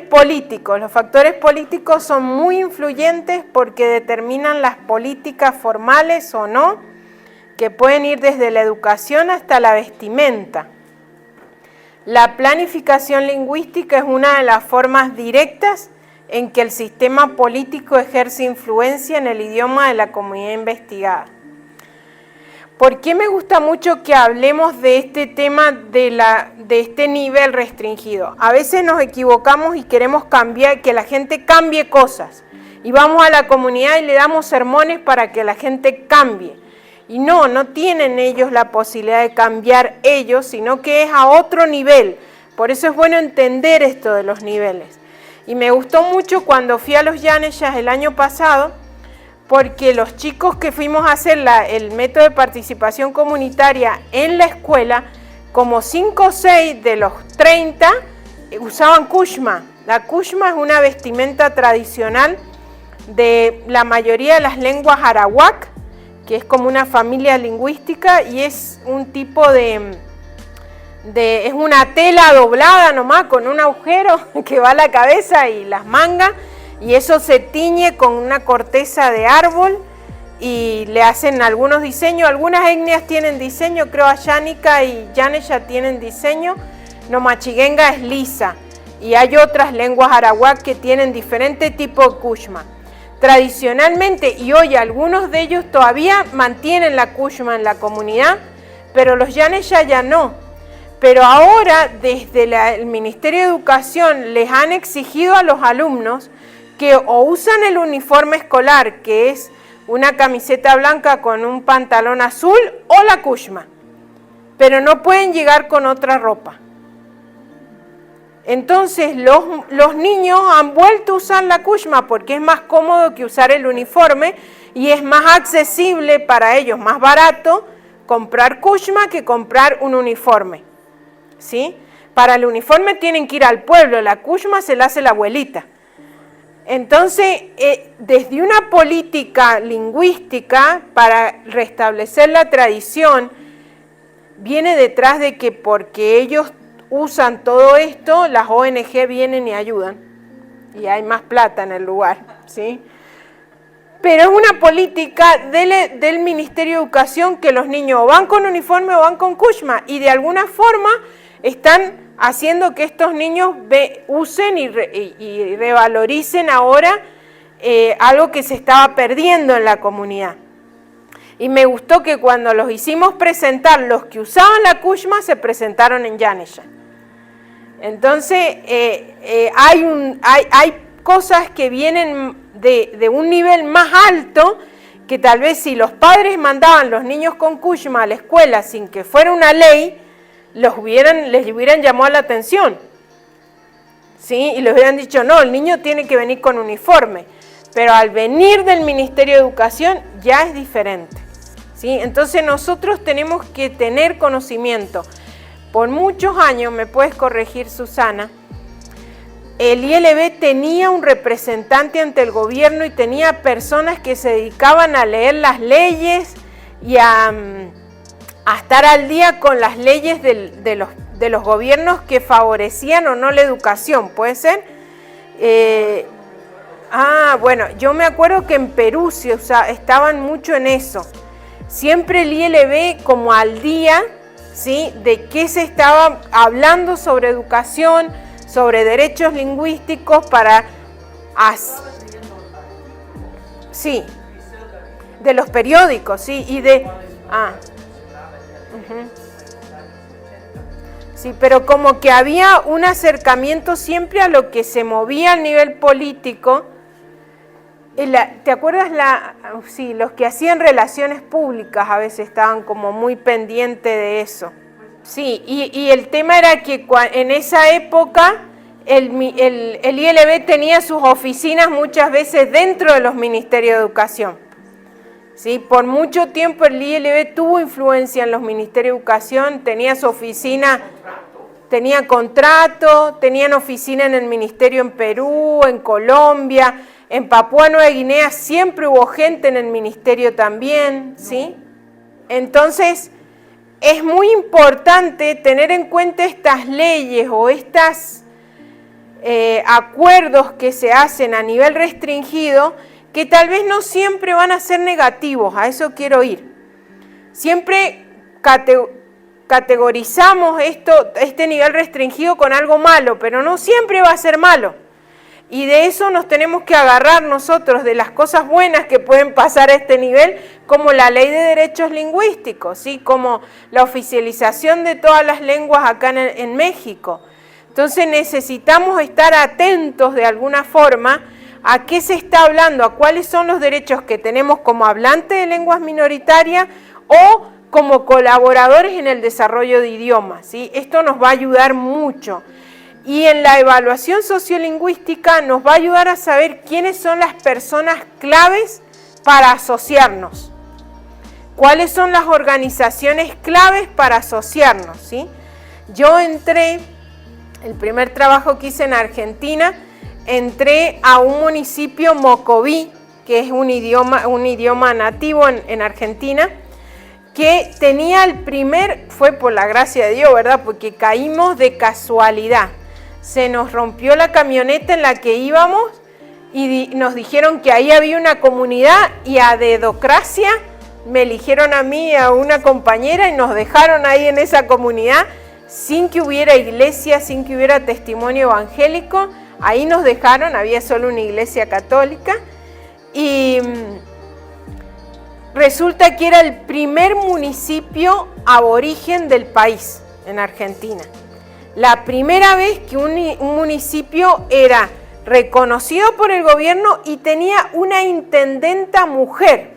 políticos. Los factores políticos son muy influyentes porque determinan las políticas formales o no, que pueden ir desde la educación hasta la vestimenta. La planificación lingüística es una de las formas directas en que el sistema político ejerce influencia en el idioma de la comunidad investigada. ¿Por qué me gusta mucho que hablemos de este tema de este nivel restringido? A veces nos equivocamos y queremos cambiar, que la gente cambie cosas. Y vamos a la comunidad y le damos sermones para que la gente cambie. Y no tienen ellos la posibilidad de cambiar ellos, sino que es a otro nivel. Por eso es bueno entender esto de los niveles. Y me gustó mucho cuando fui a los Yaneshas el año pasado, porque los chicos que fuimos a hacer el método de participación comunitaria en la escuela, como 5 o 6 de los 30 usaban kushma. La kushma es una vestimenta tradicional de la mayoría de las lenguas arawak, que es como una familia lingüística y es un tipo es una tela doblada nomás con un agujero que va a la cabeza y las mangas, y eso se tiñe con una corteza de árbol y le hacen algunos diseños. Algunas etnias tienen diseño, creo Ayánica y Yanesha tienen diseño, Nomachiguenga es lisa, y hay otras lenguas arawak que tienen diferente tipo de kushma. Tradicionalmente, y hoy algunos de ellos todavía mantienen la kushma en la comunidad, pero los Yanesha ya no. Pero ahora desde el Ministerio de Educación les han exigido a los alumnos que o usan el uniforme escolar, que es una camiseta blanca con un pantalón azul, o la kushma, pero no pueden llegar con otra ropa. Entonces los niños han vuelto a usar la kushma porque es más cómodo que usar el uniforme y es más accesible para ellos, más barato comprar kushma que comprar un uniforme, ¿sí? Para el uniforme tienen que ir al pueblo, la kushma se la hace la abuelita. Entonces, desde una política lingüística para restablecer la tradición, viene detrás de que porque ellos usan todo esto, las ONG vienen y ayudan, y hay más plata en el lugar, ¿sí? Pero es una política del Ministerio de Educación que los niños van con uniforme o van con kushma, y de alguna forma están haciendo que estos niños usen y revaloricen ahora algo que se estaba perdiendo en la comunidad. Y me gustó que cuando los hicimos presentar, los que usaban la kushma se presentaron en Yanesha. Entonces, hay cosas que vienen de un nivel más alto, que tal vez si los padres mandaban los niños con kushma a la escuela sin que fuera una ley, les hubieran llamado la atención, ¿sí? Y les hubieran dicho, no, el niño tiene que venir con uniforme. Pero al venir del Ministerio de Educación ya es diferente, ¿sí? Entonces nosotros tenemos que tener conocimiento. Por muchos años, me puedes corregir, Susana, el ILB tenía un representante ante el gobierno y tenía personas que se dedicaban a leer las leyes y a estar al día con las leyes de los gobiernos que favorecían o no la educación, ¿puede ser? Bueno, yo me acuerdo que en Perú estaban mucho en eso. Siempre el ILB como al día, ¿sí?, de qué se estaba hablando sobre educación, sobre derechos lingüísticos para... Sí, de los periódicos, sí, y de... Sí, pero como que había un acercamiento siempre a lo que se movía a nivel político. ¿Te acuerdas? Sí, los que hacían relaciones públicas a veces estaban como muy pendientes de eso. Sí, y el tema era que en esa época el ILB tenía sus oficinas muchas veces dentro de los ministerios de educación. ¿Sí? Por mucho tiempo el ILB tuvo influencia en los ministerios de educación, tenía su oficina, tenía contrato, tenían oficina en el ministerio en Perú, en Colombia, en Papúa Nueva Guinea siempre hubo gente en el ministerio también, ¿sí? Entonces, es muy importante tener en cuenta estas leyes o estas acuerdos que se hacen a nivel restringido que tal vez no siempre van a ser negativos, a eso quiero ir. Siempre categorizamos este nivel restringido con algo malo, pero no siempre va a ser malo. Y de eso nos tenemos que agarrar nosotros, de las cosas buenas que pueden pasar a este nivel, como la ley de derechos lingüísticos, ¿sí? Como la oficialización de todas las lenguas acá en México. Entonces necesitamos estar atentos de alguna forma a qué se está hablando, a cuáles son los derechos que tenemos como hablantes de lenguas minoritarias o como colaboradores en el desarrollo de idiomas, ¿sí? Esto nos va a ayudar mucho. Y en la evaluación sociolingüística nos va a ayudar a saber quiénes son las personas claves para asociarnos. ¿Cuáles son las organizaciones claves para asociarnos? ¿Sí? Yo entré, el primer trabajo que hice en Argentina, entré a un municipio mocoví, que es un idioma nativo en Argentina, que tenía fue por la gracia de Dios, ¿verdad? Porque caímos de casualidad. Se nos rompió la camioneta en la que íbamos y nos dijeron que ahí había una comunidad y a dedocracia me eligieron a mí y a una compañera y nos dejaron ahí en esa comunidad sin que hubiera iglesia, sin que hubiera testimonio evangélico. Ahí nos dejaron, había solo una iglesia católica y resulta que era el primer municipio aborigen del país en Argentina. La primera vez que un municipio era reconocido por el gobierno y tenía una intendenta mujer,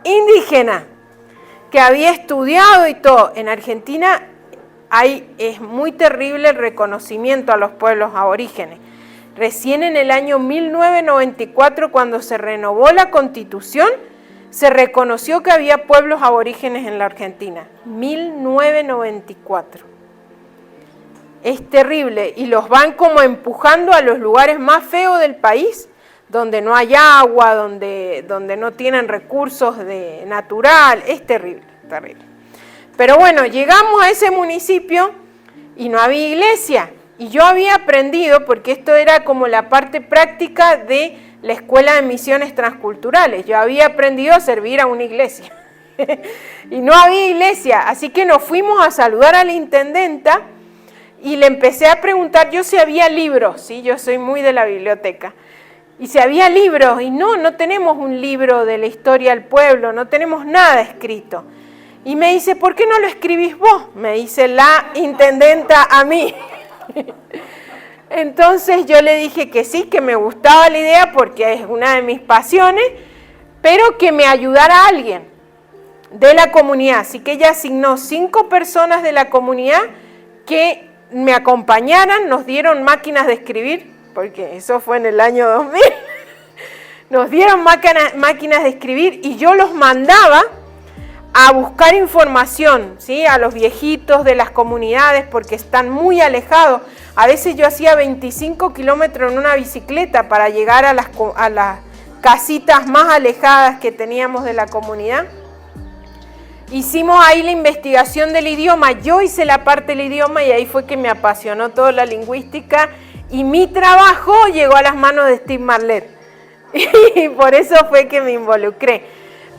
indígena, que había estudiado y todo. En Argentina es muy terrible el reconocimiento a los pueblos aborígenes. Recién en el año 1994, cuando se renovó la Constitución, se reconoció que había pueblos aborígenes en la Argentina. 1994. Es terrible y los van como empujando a los lugares más feos del país, donde no hay agua, donde no tienen recursos natural. Es terrible, terrible. Pero bueno, llegamos a ese municipio y no había iglesia. Y yo había aprendido, porque esto era como la parte práctica de la Escuela de Misiones Transculturales, yo había aprendido a servir a una iglesia. Y no había iglesia, así que nos fuimos a saludar a la intendenta y le empecé a preguntar yo si había libros, ¿sí? Yo soy muy de la biblioteca. Y si había libros, y no tenemos un libro de la historia del pueblo, no tenemos nada escrito. Y me dice, ¿por qué no lo escribís vos? Me dice la intendenta a mí. Entonces yo le dije que sí, que me gustaba la idea porque es una de mis pasiones, pero que me ayudara alguien de la comunidad. Así que ella asignó 5 personas de la comunidad que me acompañaran, nos dieron máquinas de escribir, porque eso fue en el año 2000, nos dieron máquinas de escribir y yo los mandaba a buscar información, ¿sí? A los viejitos de las comunidades porque están muy alejados. A veces yo hacía 25 kilómetros en una bicicleta para llegar a las casitas más alejadas que teníamos de la comunidad. Hicimos ahí la investigación del idioma, yo hice la parte del idioma y ahí fue que me apasionó toda la lingüística y mi trabajo llegó a las manos de Steve Marler y por eso fue que me involucré.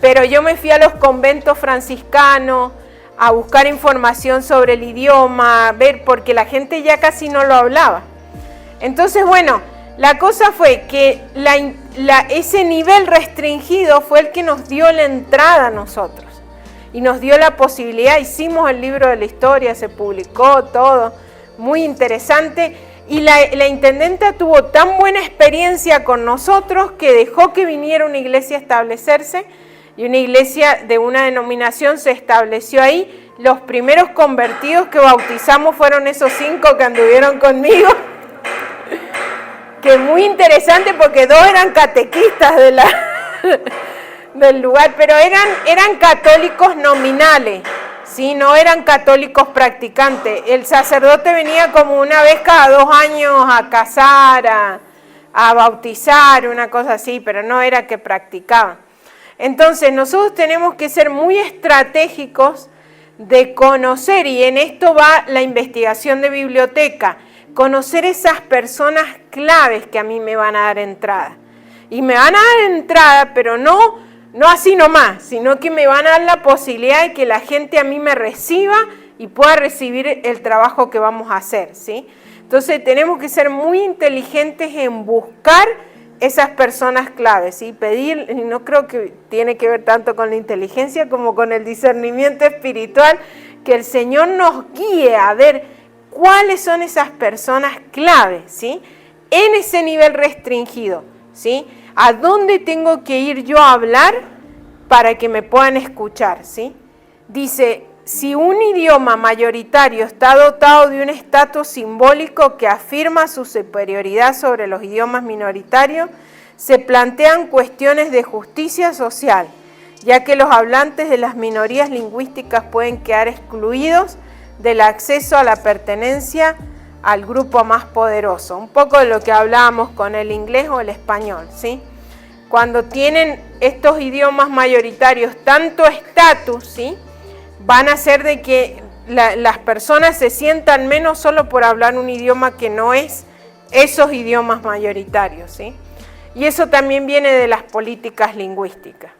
Pero yo me fui a los conventos franciscanos a buscar información sobre el idioma, ver, porque la gente ya casi no lo hablaba. Entonces, bueno, la cosa fue que ese nivel restringido fue el que nos dio la entrada a nosotros. Y nos dio la posibilidad, hicimos el libro de la historia, se publicó todo, muy interesante. Y la intendenta tuvo tan buena experiencia con nosotros que dejó que viniera una iglesia a establecerse. Y una iglesia de una denominación se estableció ahí. Los primeros convertidos que bautizamos fueron esos 5 que anduvieron conmigo. Que es muy interesante porque 2 eran catequistas del lugar, pero eran católicos nominales, ¿sí? No eran católicos practicantes. El sacerdote venía como una vez cada 2 años a casar, a bautizar, una cosa así, pero no era que practicaban. Entonces nosotros tenemos que ser muy estratégicos de conocer, y en esto va la investigación de biblioteca, conocer esas personas claves que a mí me van a dar entrada. Y me van a dar entrada, pero no así nomás, sino que me van a dar la posibilidad de que la gente a mí me reciba y pueda recibir el trabajo que vamos a hacer, ¿sí? Entonces tenemos que ser muy inteligentes en buscar esas personas claves, ¿sí? Pedir, no creo que tiene que ver tanto con la inteligencia como con el discernimiento espiritual, que el Señor nos guíe a ver cuáles son esas personas claves, ¿sí? En ese nivel restringido, ¿sí? ¿A dónde tengo que ir yo a hablar para que me puedan escuchar, ¿sí? Dice, si un idioma mayoritario está dotado de un estatus simbólico que afirma su superioridad sobre los idiomas minoritarios, se plantean cuestiones de justicia social, ya que los hablantes de las minorías lingüísticas pueden quedar excluidos del acceso a la pertenencia al grupo más poderoso. Un poco de lo que hablábamos con el inglés o el español, ¿sí? Cuando tienen estos idiomas mayoritarios tanto estatus, ¿sí? Van a hacer de que las personas se sientan menos solo por hablar un idioma que no es esos idiomas mayoritarios, ¿sí? Y eso también viene de las políticas lingüísticas.